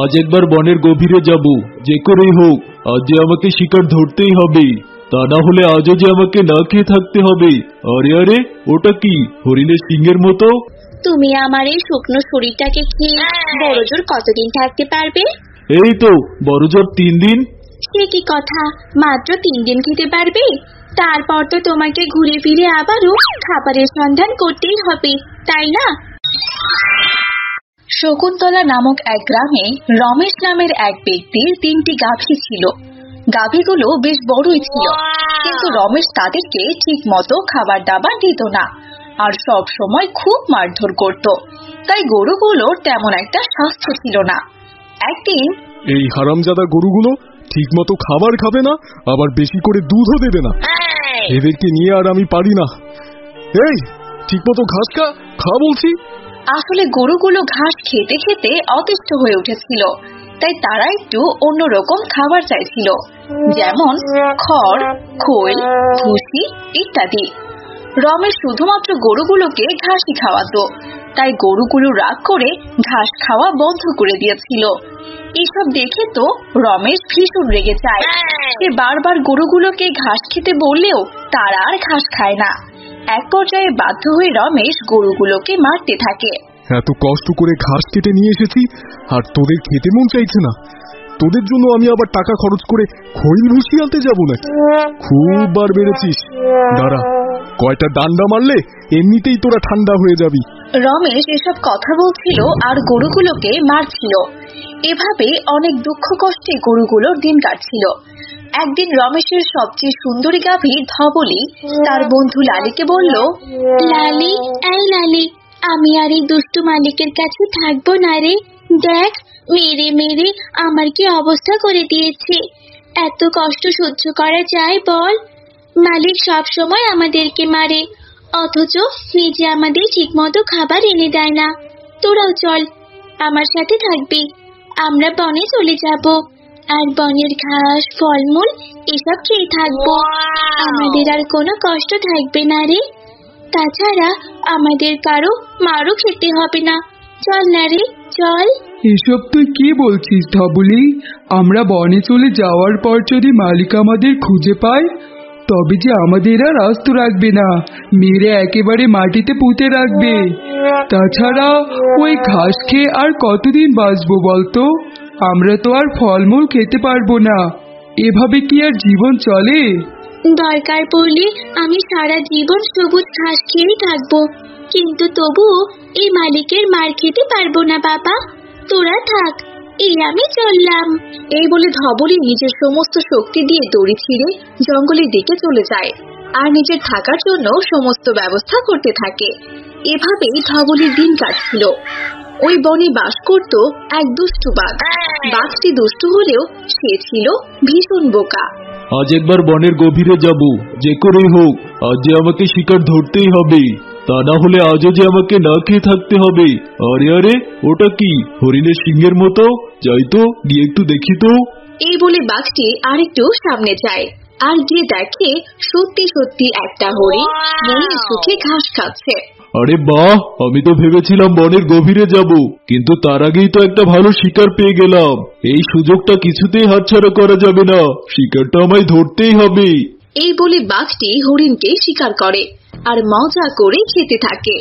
আজ একবার বনের গভীরে যাব, যে করেই হোক আজ যে আমাকে শিকার ধরতেই হবে, তা না হলে আজও যে আমাকে না খেয়ে থাকতে হবে। আরে আরে, ওটা কি হরিণের সিংহের মতো? তুমি আমার এই শুকনো শরীরটাকে খেয়ে বড় জোর কতদিন থাকতে পারবে? এই তো বড় জোর 3 দিন। সে কি কথা, মাত্র 3 দিন খেতে পারবে? তারপর তো তোমাকে ঘুরে ফিরে আবারও খাবারের সন্ধান করতেই হবে, তাই না? শকুন্তলা নামক এক গ্রামে রমেশ নামের এক ব্যক্তির 3টি গাভী ছিল। গাভীগুলো বেশ বড়ই ছিল, কিন্তু রমেশ তাদেরকে ঠিক মতো খাবার দাবার দিত না, আর সব সময় খুব মারধর করত। তাই গরুগুলোর তেমন একটা স্বাস্থ্য ছিল না। একদিন, এই হারামজাদা গরুগুলো ঠিক মতো খাবার খাবে না, আবার বেশি করে দুধও দেবে না। এদেরকে নিয়ে আর আমি পারি না। এই ঠিক মতো ঘাস খা বলছি। আসলে গরুগুলো ঘাস খেতে খেতে অতিষ্ঠ হয়ে উঠেছিল, তাই তারা একটু অন্যরকম খাবার চাইছিল, যেমন খড়, খোল, ভুসি ইত্যাদি। রমেশ শুধুমাত্র গরুগুলোকে ঘাসই খাওয়াতো, তাই গরুগুলো রাগ করে ঘাস খাওয়া বন্ধ করে দিয়েছিল। এসব দেখে তো রমেশ ভীষণ রেগে যায়। সে বারবার গরুগুলোকে ঘাস খেতে বললেও তারা আর ঘাস খায় না। এক পর্যায়ে বাধ্য হয়ে রমেশ গরুগুলোকে মারতে থাকে। এত কষ্ট করে ঘাস কেটে নিয়ে এসেছি, আর তোদের খেতে মন চাইছে না। তোদের জন্য আমি আবার টাকা খরচ করে খৈল ভুসি আনতে যাবো নাকি? খুব বার বেড়েছিস। দাঁড়া, কয়টা ডান্ডা মারলে এমনিতেই তোরা ঠান্ডা হয়ে যাবি। রমেশ এসব কথা বলছিল আর গরুগুলোকে মারছিল। এভাবে অনেক দুঃখ কষ্টে গরুগুলোর দিন কাটছিল। একদিন রমেশের সবচেয়ে সুন্দরী গাভী ধবলি তার বন্ধু লালিকে বলল, লালি, এই লালি, আমি আর এই দুষ্টু মালিকের কাছে থাকবো না রে। দেখ, মেরে মেরে আমার কি অবস্থা করে দিয়েছে। এত কষ্ট সহ্য করা যায় বল? মালিক সব সময় আমাদেরকে মারে, অথচ নিজে আমাদের ঠিক মতো খাবার এনে দেয় না। তোরাও চল, আমার সাথে থাকবি। আমরা বনে চলে যাব, আর বনের ঘাস, ফলমূল এসব খেয়ে থাকবো। আমাদের আর কোনো কষ্ট থাকবে না রে। তাছাড়া আমাদের কারো মারও খেতে হবে না। চল না রে, চল। এসব তুই কি বলছিস ধবলি? আমরা বনে চলে যাওয়ার পর যদি মালিক আমাদের খুঁজে পায়, তবে যে আমাদের আর আস্ত রাখবে না, মেরে একেবারে মাটিতে পুঁতে রাখবে। তাছাড়া ওই ঘাস খেয়ে আর কতদিন বাঁচবো বলতো? আমরা তো আর ফলমূল খেতে পারবো না। এভাবে কি আর জীবন চলে? দরকার পড়লে আমি সারা জীবন সবুজ ঘাস খেয়েই থাকবো, কিন্তু তবুও এই মালিকের মার খেতে পারবো না বাবা। তোরা থাক, এই আমি চললাম। এই বলে ধবলি নিজের সমস্ত শক্তি দিয়ে দড়ি ছিঁড়ে জঙ্গলের দিকে চলে যায়, আর নিজের থাকার জন্য সমস্ত ব্যবস্থা করতে থাকে। এভাবেই ধবলির দিন কাটছিল। ওই বনে বাস করত এক দুষ্টু বাঘ। বাঘটি দুষ্টু হলেও সে ছিল ভীষণ বোকা। আজ একবার বনের গভীরে যাব, যে করেই হোক আজ যে আমাকে শিকার ধরতেই হবে, তা না হলে আজও যে আমাকে না খেয়ে থাকতে হবে। আরে আরে, ওটা কি হরিণের সিংহের মতো? যাই তো, গিয়ে একটু দেখি তো। এই বলে বাঘটি আরেকটু সামনে যায়, আর গিয়ে দেখে সত্যি সত্যি একটা হরিণ মনের সুখে ঘাস খাচ্ছে। আরে বাহ, আমি তো ভেবেছিলাম বনের গভীরে যাব, কিন্তু তার আগেই তো একটা ভালো শিকার পেয়ে গেলাম। এই সুযোগটা কিছুতেই হাতছাড়া করা যাবে না, শিকারটা আমায় ধরতেই হবে। এই বলে বাঘটি হরিণকে শিকার করে আর মজা করে খেতে থাকে।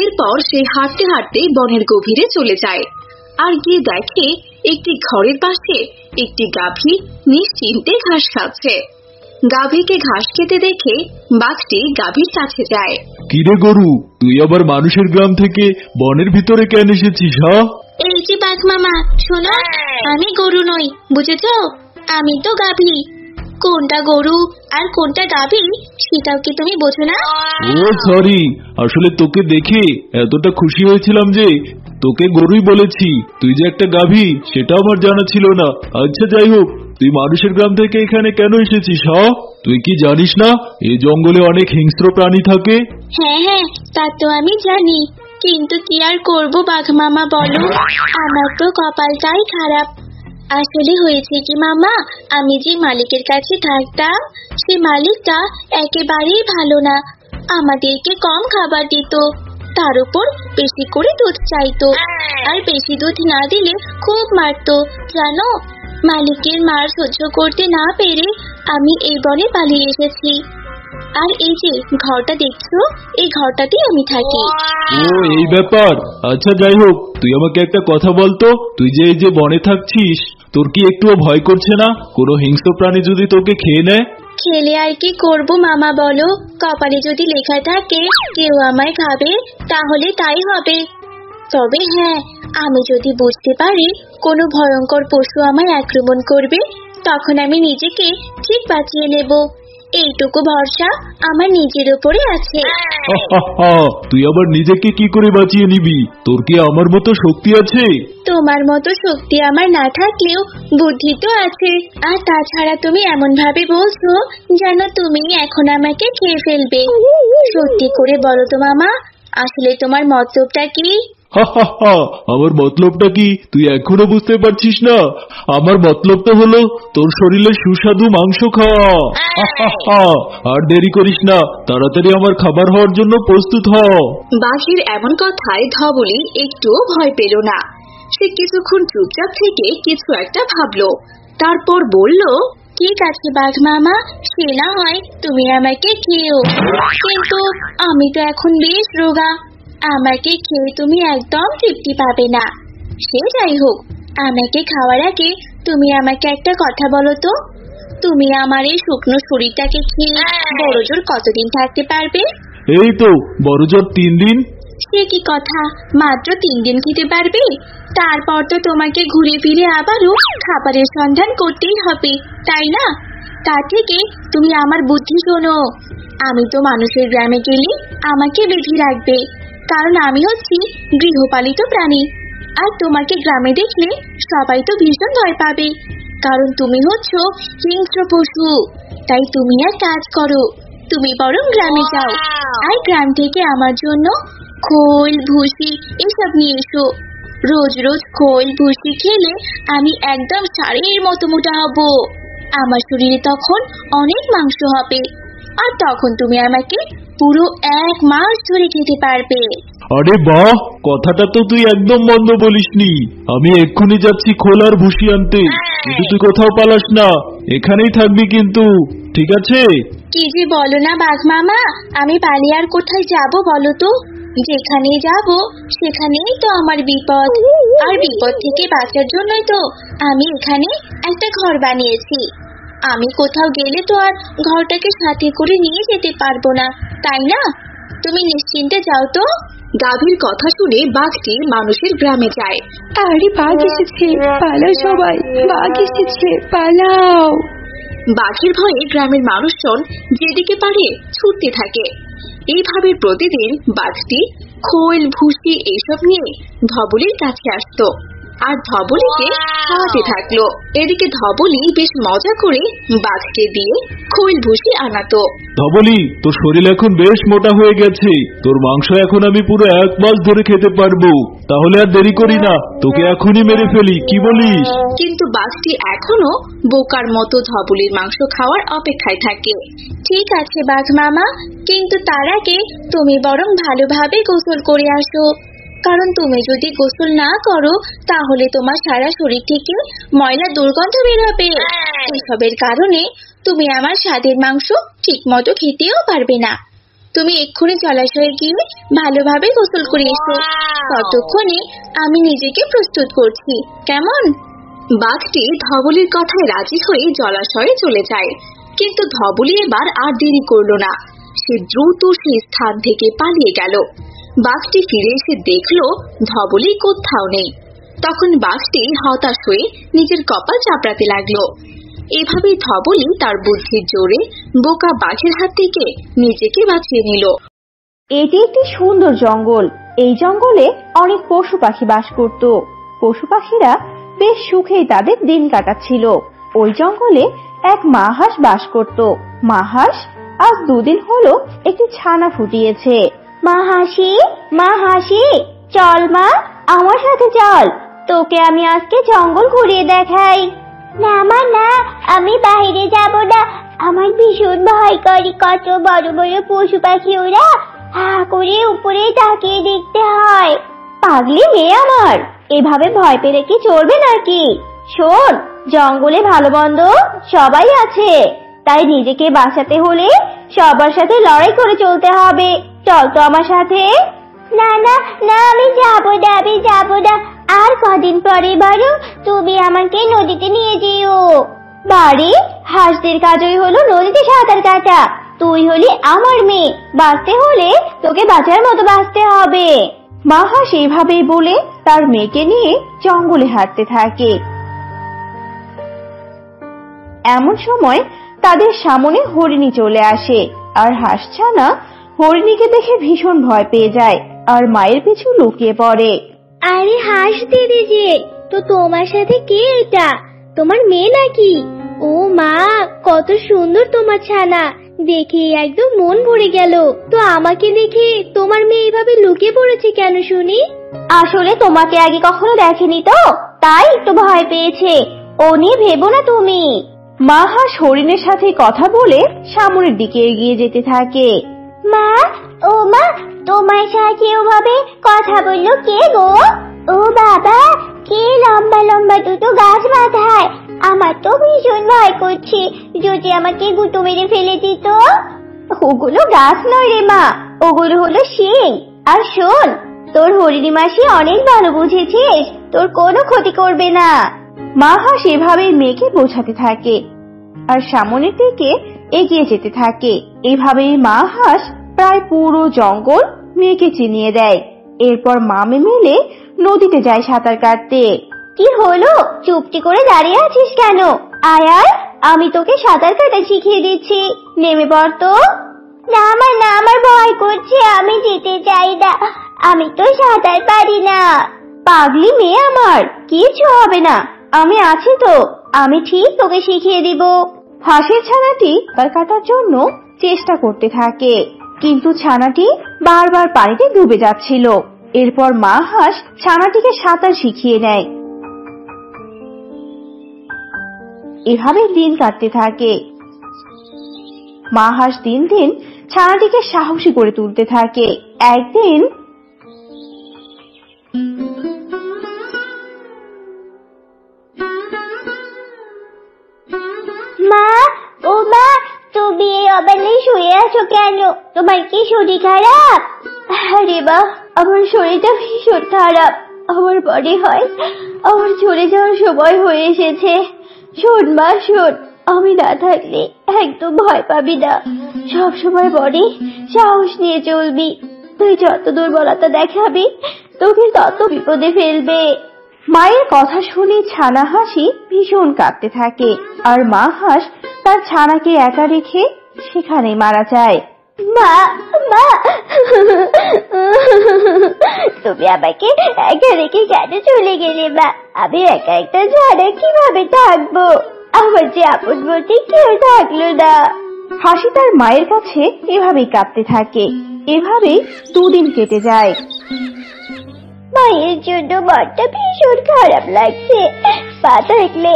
এরপর সে হাঁটতে হাঁটতে বনের গভীরে চলে যায়, আর গিয়ে দেখে একটি ঘরের পাশে একটি গাভী নিশ্চিন্তে ঘাস খাচ্ছে। গাভীকে ঘাস খেতে দেখে বাঘটি গাভীর কাছে যায়। কিরে গরু, তুই আবার মানুষের গ্রাম থেকে বনের ভিতরে কেন এসেছিস? হ্যাঁ, এই যে বাঘ মামা, শোনো, আমি গরু নই, বুঝেছো? আমি তো গাভী। কোনটা গরু আর কোনটা গাভী সেটাও কি তুমি বোঝো না? ও সরি, আসলে তোকে দেখে এতটা খুশি হয়েছিলাম যে তোকে গরুই বলেছি। তুই যে একটা গাভী সেটা আমার জানা ছিল না। আচ্ছা যাই হোক, তুই মানুষের গ্রাম থেকে এখানে কেন এসেছিস? হ্যাঁ, তুই কি জানিস না এই জঙ্গলে অনেক হিংস্র প্রাণী থাকে? হ্যাঁ হ্যাঁ, তা তো আমি জানি, কিন্তু কি আর করবো বাঘ মামা বলো, আমার তো কপালটাই খারাপ। আসলে হয়েছে কি মামা, আমি যে মালিকের কাছে থাকতাম সে মালিকটা একেবারেই ভালো না, আমাদেরকে কম খাবার দিত। তার উপর বেশি করে দুধ চাইতো, আর বেশি দুধ না দিলে খুব মারতো জানো। মালিকের মার সহ্য করতে না পেরে আমি এই বনে পালিয়ে এসেছি। আর এই যে ঘরটা দেখছো, এই ঘরটাতেই আমি থাকি। ও এই ব্যাপার। আচ্ছা যাই হোক, তুই আমাকে একটা কথা বলতো, তুই যে এই যে বনে থাকছিস, তোর কি একটুও ভয় করছে না কোনো হিংস্র প্রাণী যদি তোকে খেয়ে নেয়? খেলে আর কি করব মামা বলো, কপালে যদি লেখা থাকে কেউ আমায় খাবে তাহলে তাই হবে। তবে হ্যাঁ, আমি যদি বুঝতে পারি কোনো ভয়ঙ্কর পশু আমায় আক্রমণ করবে, তখন আমি নিজেকে ঠিক বাঁচিয়ে নেব। এইটুকু ভরসা আমার নিজের উপরে আছে। তুই আবার নিজেকে কি করে বাঁচিয়ে নিবি? তোর কি আমার মতো শক্তি আছে? তোমার মতো শক্তি আমার না থাকলেও বুদ্ধি তো আছে। আর তাছাড়া তুমি এমন ভাবে বলছো যেন তুমি এখন আমাকে খেয়ে ফেলবে। সত্যি করে বলো তো মামা, আসলে তোমার মতলবটা কি? আমার মতলবটা কি তুই এখনো বুঝতে পারছিস না? আমার মতলবটা হলো তোর শরীরে সুস্বাদু মাংস খাওয়া। আর দেরি করিস না, তাড়াতাড়ি আমার খাবার হওয়ার জন্য প্রস্তুত হ। বাঘের এমন কথায় ধবলি একটুও ভয় পেল না। সে কিছুক্ষণ চুপচাপ থেকে কিছু একটা ভাবলো, তারপর বলল, ঠিক আছে বাঘ মামা, সে না হয় তুমি আমাকে খেও, কিন্তু আমি তো এখন বেশ রোগা, আমাকে খেয়ে তুমি একদম তৃপ্তি পাবে না। সে যাই হোক, আমাকে খাওয়ার আগে তুমি আমাকে একটা কথা বলো তো, তুমি আমার এই শুকনো শরীরটাকে খেয়ে বড়জোর কতদিন থাকতে পারবে? এই তো বড়জোর 3 দিন। সে কি কথা, মাত্র 3 দিন খেতে পারবে? তারপর তো তোমাকে ঘুরে ফিরে আবারও খাবারের সন্ধান করতেই হবে, তাই না? তার থেকে তুমি আমার বুদ্ধি শোনো। আমি তো মানুষের গ্রামে গেলে আমাকে বেঁধে রাখবে, কারণ আমি হচ্ছি গৃহপালিত প্রাণী। আর তোমাকে গ্রামে দেখলে সবাই তো ভীষণ ভয় পাবে, কারণ তুমি হচ্ছ হিংস্র পশু। তাই তুমি এক কাজ করো, তুমি বরং গ্রামে যাও, আর গ্রাম থেকে আমার জন্য খোল ভুসি এসব নিয়ে এসো। রোজ রোজ খোল ভুসি খেলে আমি একদম ষাঁড়ের মতো মোটা হব। আমার শরীরে তখন অনেক মাংস হবে, আর তখন তুমি আমাকে পুরো 1 মাস ধরে খেতে পারবে। আরে বাহ, কথাটা তো তুই একদম মন্দ বলিসনি। আমি এক্ষুনি যাচ্ছি খোল আর ভুসি আনতে, কিন্তু তুই কোথাও পালাস না, এখানেই থাকবি কিন্তু, ঠিক আছে? কি যে বলো না বাঘ মামা, আমি পালিয়ে আর কোথায় যাব বলো তো? যেখানেই যাব সেখানেই তো আমার বিপদ, আর বিপদ থেকে বাঁচার জন্যই তো আমি এখানে একটা ঘর বানিয়েছি। আমি কোথাও গেলে তো আর ঘরটাকে সাথে করে নিয়ে যেতে পারবো না, তাই না? তুমি নিশ্চিন্তে যাও তো। গাভীর কথা শুনে বাঘটি মানুষের গ্রামে যায়। আরে বাঘ এসেছে, পালাও সবাই, বাঘ এসেছে, পালাও। বাঘের ভয়ে গ্রামের মানুষজন যেদিকে পারে ছুটতে থাকে। এইভাবে প্রতিদিন বাঘটি খোল ভুসি এইসব নিয়ে ধবলির কাছে আসতো, আর ধবলিকে খাওয়াতে থাকলো। এদিকে ধবলি বেশ মজা করে বাঘকে দিয়ে খোল ভুসি আনাতো। ধবলি, তোর শরীর এখন বেশ মোটা হয়ে গেছে, তোর মাংস এখন আমি পুরো 1 মাস ধরে খেতে পারবো। তাহলে আর দেরি করি না, তোকে এখনই মেরে ফেলি, কি বলিস? কিন্তু বাঘটি এখনো বোকার মতো ধবলির মাংস খাওয়ার অপেক্ষায় থাকে। ঠিক আছে বাঘ মামা, কিন্তু তার আগে তুমি বরং ভালোভাবে গোসল করে আসো, কারণ তুমি যদি গোসল না করো তাহলে তোমার সারা শরীর থেকে ময়লা দুর্গন্ধ বের হবে। এসবের কারণে তুমি আমার স্বাদের মাংস ঠিক মতো খেতেও পারবে না। তুমি এক্ষুনি জলাশয়ে গিয়ে ভালোভাবে গোসল করে এসো, ততক্ষণে আমি নিজেকে প্রস্তুত করছি, কেমন? বাঘটি ধবলির কথায় রাজি হয়ে জলাশয়ে চলে যায়, কিন্তু ধবলি এবার আর দেরি করলো না। সে দ্রুত সেই স্থান থেকে পালিয়ে গেল। বাঘটি ফিরে এসে দেখলো ধবলি কোথাও নেই। তখন বাঘটি হতাশ হয়ে নিজের কপাল চাপড়াতে লাগলো। এভাবেই ধবলি তার বুদ্ধির জোরে বোকা বাঘের হাত থেকে নিজেকে বাঁচিয়ে নিল। এটি একটি সুন্দর জঙ্গল। এই জঙ্গলে অনেক পশু পাখি বাস করত। পশু পাখিরা বেশ সুখেই তাদের দিন কাটাচ্ছিল। ওই জঙ্গলে এক মা হাঁস বাস করত। মা হাঁস আজ 2 দিন হলো একটি ছানা ফুটিয়েছে। মা হাসি, চল মা, আমার সাথে চল, তোকে আমি আজকে জঙ্গল ঘুরিয়ে দেখাই। না মা না, আমি বাইরে যাব না, আমার ভীষণ ভয় করে, কত বড় বড় পশু পাখি ওরা, হা করে উপরে তাকিয়ে দেখতে হয়। পাগলি মেয়ে আমার, এভাবে ভয় পেলে কি চলবে নাকি? শোন, জঙ্গলে ভালো মন্দ সবাই আছে, তাই নিজেকে বাঁচাতে হলে সবার সাথে লড়াই করে চলতে হবে। চল তো আমার সাথে। না না না, আমি যাবো না। আর কদিন পরে বরং তুমি আমাকে নদীতে নিয়ে যেও। বাড়ি হাঁসদের কাজই হলো নদীতে সাঁতার কাটা, তুই হলি আমার মেয়ে, বাঁচতে হলে তোকে বাঁচার মতো বাঁচতে হবে। মা হাঁস এভাবেই বলে তার মেয়েকে নিয়ে জঙ্গলে হাঁটতে থাকে। এমন সময় তাদের সামনে হরিণী চলে আসে, আর হাঁসছানা হরিণীকে দেখে ভীষণ ভয় পেয়ে যায় আর মায়ের পিছু লুকিয়ে পড়ে। আরে হাঁস দিদি যে, তো তোমার সাথে কে এটা? তোমার মেয়ে নাকি? ও মা, কত সুন্দর তোমার ছানা, দেখে একদম মন ভরে গেল। তো আমাকে দেখে তোমার মেয়ে এইভাবে লুকিয়ে পড়েছে কেন শুনি? আসলে তোমাকে আগে কখনো দেখেনি তো, তাই একটু ভয় পেয়েছে। ও নিয়ে ভেবো না তুমি। মা হাঁস হরিণের সাথে কথা বলে সামনের দিকে এগিয়ে যেতে থাকে। মা, ও মা, তোমার সাথে ওভাবে কথা বললো কে গো? ও বাবা, কে লম্বা লম্বা দুটো গাছ মাথায়? আমার তো ভীষণ ভয় করছে, যদি আমাকে গুঁতো মেরে ফেলে দিত। ওগুলো গাছ নয় রে মা, ওগুলো হলো শিং। আর শোন, তোর হরিণী মাসি অনেক ভালো বুঝেছিস, তোর কোনো ক্ষতি করবে না। মা হাঁস এভাবেই মেয়েকে বোঝাতে থাকে আর সামনের দিকে এগিয়ে যেতে থাকে। এভাবেই মা হাঁস প্রায় পুরো জঙ্গল মেয়েকে চিনিয়ে দেয়। এরপর মামে মিলে নদীতে যায় সাঁতার কাটতে। কি হলো, চুপটি করে দাঁড়িয়ে আছিস কেন? আয় আয়, আমি তোকে সাঁতার কাটা শিখিয়ে দিচ্ছি, নেমে পড় তো। না আমার ভয় করছে, আমি যেতে চাই না, আমি তো সাঁতার পারি না। পাগলি মেয়ে আমার, কিছু হবে না, আমি আছি তো, আমি ঠিক তোকে শিখিয়ে দিব। হাঁসের ছানাটি সাঁতার কাটার জন্য চেষ্টা করতে থাকে, কিন্তু ছানাটি বারবার পানিতে ডুবে যাচ্ছিল। এরপর মা হাঁস ছানাটিকে সাঁতার শিখিয়ে নেয়। এভাবে দিন কাটতে থাকে। মা হাঁস দিন দিন ছানাটিকে সাহসী করে তুলতে থাকে। একদিন মা, ও মা, তুমি এই অবেলায় শুয়ে আছো কেন? তোমার কি শরীর খারাপ? আরে বা, আমার শরীরটা ভীষণ খারাপ। আমার মনে হয় আমার চলে যাওয়ার সময় হয়ে এসেছে। শোন মা, শোন, আমি না থাকলে একদম ভয় পাবি না। সব সময় বলে সাহস নিয়ে চলবি, তুই যত দুর্বলতা দেখাবি তোকে তত বিপদে ফেলবে। মায়ের কথা শুনে ছানা হাসি ভীষণ কাঁদতে থাকে, আর মা হাঁস তার ছানাকে একা রেখে সেখানে মারা যায়। মা, মা, তুমি আমাকে একা রেখে কেন চলে গেলে মা? আমি একা একটা ছানা কিভাবে থাকবো? আমার যে আপন বলতে কেউ থাকলো না। হাসি তার মায়ের কাছে এভাবেই কাঁদতে থাকে। এভাবেই দুদিন কেটে যায়। মায়ের জন্য মনটা ভীষণ খারাপ লাগছে। পা থাকলে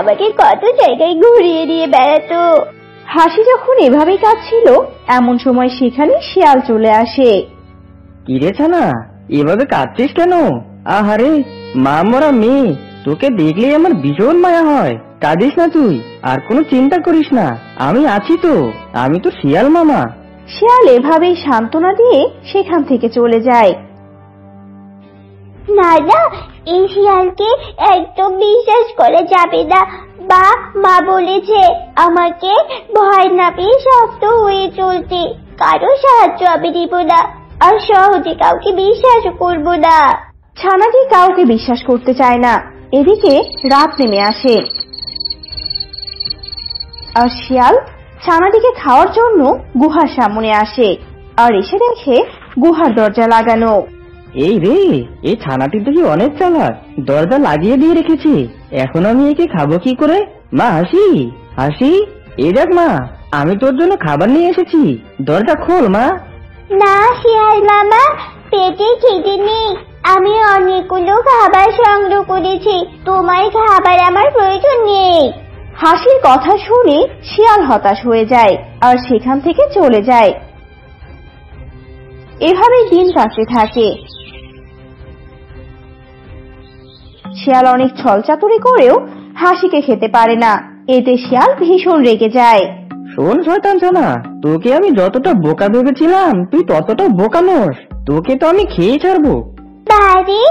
আমাকে কত জায়গায় ঘুরিয়ে নিয়ে বেড়াতো। হাসি যখন এভাবেই কাঁদছিল, এমন সময় সেখানে শিয়াল চলে আসে। কিরে ছানা, এভাবে কাঁদছিস কেন? আহারে, মা মরা মেয়ে, তোকে দেখলেই আমার ভীষণ মায়া হয়। কাঁদিস না তুই, আর কোনো চিন্তা করিস না, আমি আছি তো, আমি তো শিয়াল মামা। শিয়াল এভাবেই সান্ত্বনা দিয়ে সেখান থেকে চলে যায়। না না, এই শিয়ালকে একদম বিশ্বাস করা যাবে না। মা বলেছে আমাকে ভয় না পেয়ে শক্ত হয়ে চলতে, কারো সাহায্য আমি দিব না, আর সহজে কাউকে বিশ্বাস করব না। ছানাটি কাউকে বিশ্বাস করতে চায় না। এদিকে রাত নেমে আসে, আর শিয়াল ছানাটিকে খাওয়ার জন্য গুহার সামনে আসে, আর এসে দেখে গুহার দরজা লাগানো। এই রে, এই ছানাটি দেখি অনেক চালাক, দরজা লাগিয়ে দিয়ে রেখেছি। এখন আমি একে খাবো কি করে? মা হাসি, হাসি, এই দেখ মা, আমি তোর জন্য খাবার নিয়ে এসেছি, দরজা খোল মা। না শিয়াল মামা, পেটে খিদে নেই, আমি অনেকগুলো খাবার সংগ্রহ করেছি, তোমার খাবার আমার প্রয়োজন নেই। হাসির কথা শুনে শিয়াল হতাশ হয়ে যায় আর সেখান থেকে চলে যায়। এভাবেই দিন কাটতে থাকে। শিয়াল অনেক ছলচাতুরি করেও হাসিকে খেতে পারে না। এতে শিয়াল ভীষণ রেগে যায়। শোন শয়তান ছানা, তোকে আমি যতটা বোকা ভেবেছিলাম তুই ততটা বোকা নস। তোকে তো আমি খেয়ে ছাড়বো। বাড়ি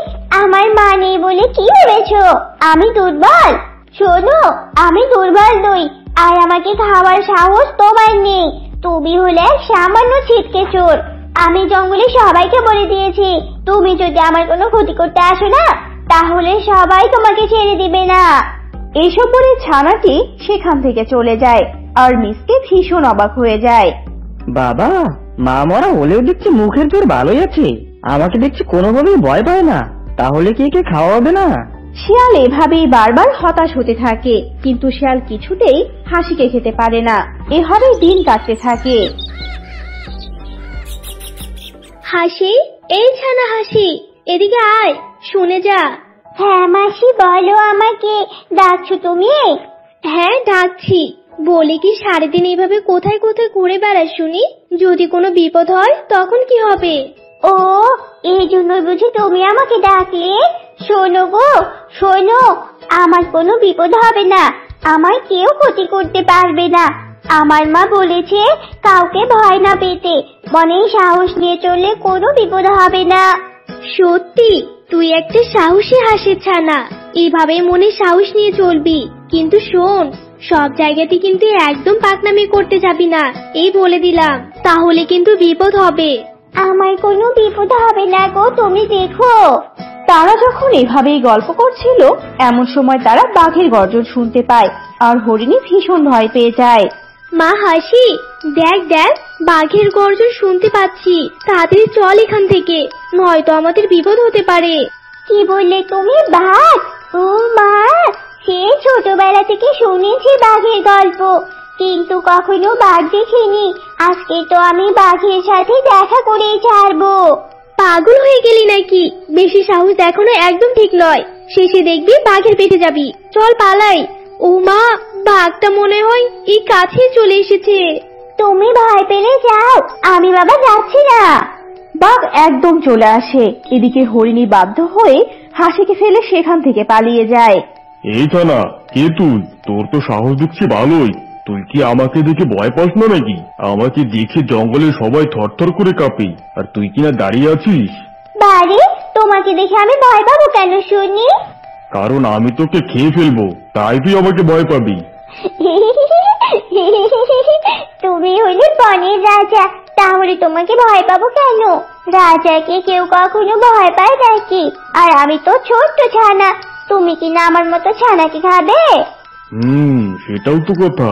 আমার মা নেই বলে কি ভেবেছো আমি দুর্বল? শোনো, আমি দুর্বল নই, আর আমাকে খাওয়ার সাহস তোমার নেই। তুমি হলে সামান্য ছিটকে চোর। আমি জঙ্গলে সবাইকে বলে দিয়েছি তুমি যদি আমার কোনো ক্ষতি করতে আসো না তাহলে সবাই তোমাকে ছেড়ে দিবে না। এসব বলে ছানাটি সেখান থেকে চলে যায় আর মিসকে ভীষণ অবাক হয়ে যায়। বাবা, মা মরা হলেও দেখছি মুখের জোর ভালোই আছে, আমাকে দেখছি কোনোভাবেই ভয় পায় না। তাহলে কি একে খাওয়া হবে না? শিয়াল এভাবেই বারবার হতাশ হতে থাকে, কিন্তু শিয়াল কিছুতেই হাসিকে খেতে পারে না। এভাবেই দিন কাটতে থাকে। হাসি, এই ছানা হাসি, এদিকে আয়, শুনে যা। হ্যাঁ মাসি, বলো আমাকে, ডাকছো তুমি? হ্যাঁ ডাকছি। বলে কি সারাদিন এইভাবে কোথায় কোথায় ঘুরে বেড়াস শুনি? যদি কোনো বিপদ হয় তখন কি হবে? ও, এই জন্য বুঝি তুমি আমাকে ডাকলে? শোনো গো, শোনো, আমার কোনো বিপদ হবে না, আমার কেউ ক্ষতি করতে পারবে না। আমার মা বলেছে কাউকে ভয় না পেতে, মনে সাহস নিয়ে চললে কোনো বিপদ হবে না। সত্যি? তুই একটা সাহসী হাসির ছানা, এইভাবে মনে সাহস নিয়ে চলবি। কিন্তু শোন, সব জায়গাতে কিন্তু একদম পাকনামি করতে যাবি না, এই বলে দিলাম, তাহলে কিন্তু বিপদ হবে। আমার কোনো বিপদ হবে না গো, তুমি দেখো। তারা যখন এভাবেই গল্প করছিল এমন সময় তারা বাঘের গর্জন শুনতে পায় আর হরিণী ভীষণ ভয় পেয়ে যায়। মা হাসি, দেখ দেখ, বাঘের গর্জন শুনতে পাচ্ছি, তাড়াতাড়ি চল এখান থেকে, নয়তো আমাদের বিপদ হতে পারে। কি বললে তুমি? বাঘ? ও মা, সে ছোটবেলা থেকে শুনেছি বাঘের গল্প, কিন্তু কখনো বাঘ দেখিনি। আজকে তো আমি বাঘের সাথে দেখা করেই ছাড়বো। পাগল হয়ে গেলি নাকি? বেশি সাহস দেখানো একদম ঠিক নয়, শেষে দেখবি বাঘের পেটে যাবি। চল পালাই। ও মা, বাঘটা মনে হয় এই কাছে চলে এসেছে। তুমি ভয় পেলে যাও, আমি বাবা যাচ্ছি না। বাঘ একদম চলে আসে। এদিকে হরিণী বাধ্য হয়ে হাসিকে ফেলে সেখান থেকে পালিয়ে যায়। এই ছানা, কে তুই? তোর তো সাহস দেখছি ভালোই। তুই কি আমাকে দেখে ভয় পাস না নাকি? আমাকে দেখে জঙ্গলে সবাই থরথর করে কাঁপে, আর তুই কিনা দাঁড়িয়ে আছিস। বাড়ি, তোমাকে দেখে আমি ভয় পাবো কেন শুনি? কারণ আমি তোকে খেয়ে ফেলবো, তাই তুই আমাকে ভয় পাবি। তুমি হলে বনের রাজা, তাহলে তোমাকে ভয় পাবো কেন? রাজাকে কেউ কখনো ভয় পায় নাকি? আর আমি তো ছোট্ট ছানা, তুমি কিনা আমার মতো ছানাকে খাবে? সেটাও তো কথা।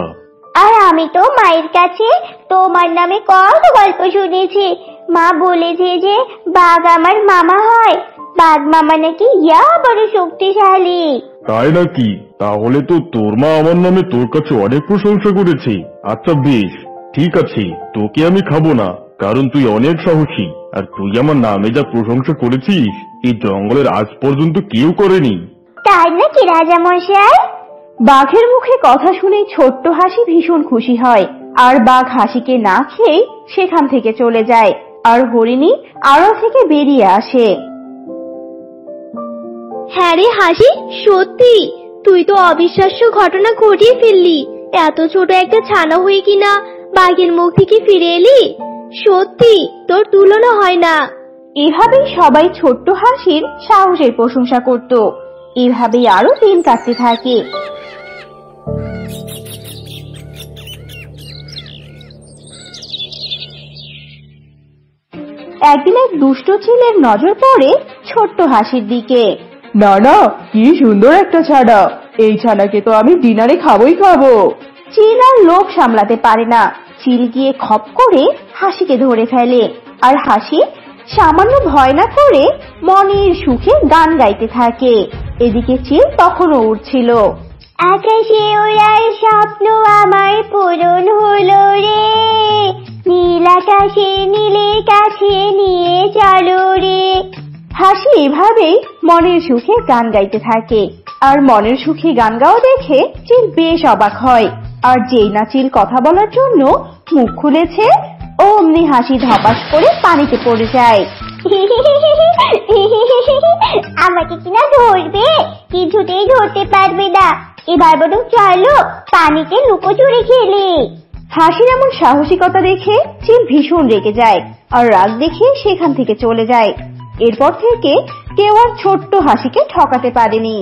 আর আমি তো মায়ের কাছে তোমার নামে কত গল্প শুনেছি। মা বলেছে যে বাঘ আমার মামা হয়, বাঘ মামা নাকি ইয়া বড় শক্তিশালী। তাই নাকি? তাহলে তো তোর মা আমার নামে তোর কাছে অনেক প্রশংসা করেছে। আচ্ছা বেশ, ঠিক আছে, তোকে আমি খাবো না, কারণ তুই অনেক সাহসী, আর তুই আমার নামে যা প্রশংসা করেছিস এই জঙ্গলের আজ পর্যন্ত কেউ করেনি। তাই নাকি রাজা মশাই? বাঘের মুখে কথা শুনে ছোট্ট হাসি ভীষণ খুশি হয়, আর বাঘ হাসিকে না খেয়ে সেখান থেকে চলে যায়। আর হরিণী আড়াল থেকে বেরিয়ে আসে। হ্যাঁ রে হাসি, সত্যি তুই তো অবিশ্বাস্য ঘটনা ঘটিয়ে ফেললি। এত ছোট একটা ছানা হয়ে কিনা বাঘের মুখ থেকে ফিরে এলি, সত্যি তোর তুলনা হয় না। এভাবেই সবাই ছোট্ট হাসির সাহসের প্রশংসা করত। এভাবেই আরো দিন কাটতে থাকে। একদিন এক দুষ্ট চিলের নজর পড়ে ছোট্ট হাসির দিকে। না না, কি সুন্দর একটা ছানা, এই ছানাকে তো আমি ডিনারে খাবোই খাবো। চিল আর লোভ সামলাতে পারে না, চিল গিয়ে খপ করে হাসিকে ধরে ফেলে। আর হাসি সামান্য ভয় না করে মনের সুখে গান গাইতে থাকে। এদিকে চিল তখনও উঠছিল। আকাশে ওড়ার স্বপ্ন আমার পূরণ হলো রে, নীল আকাশে নীলের কাছে নিয়ে চলো রে। হাসি এভাবেই মনের সুখে গান গাইতে থাকে। আর মনের সুখে গান গাওয়া দেখে চিল বেশ অবাক হয়। আর যেই না চিল কথা বলার জন্য মুখ খুলেছে, অমনি হাসি ধপাস করে পানিতে পড়ে যায়। আমাকে কিনা ধরবে, কিছুতেই ধরতে পারবে না। এবার বরং চলো পানিতে লুকোচুরি খেলি। হাসির এমন সাহসিকতা দেখে চিল ভীষণ রেগে যায় আর রাগ দেখে সেখান থেকে চলে যায়। এরপর থেকে কেউ আর ছোট্ট হাসিকে ঠকাতে পারেনি।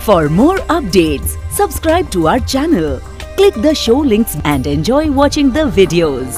For more updates, subscribe to our channel, click the show links and enjoy watching the videos.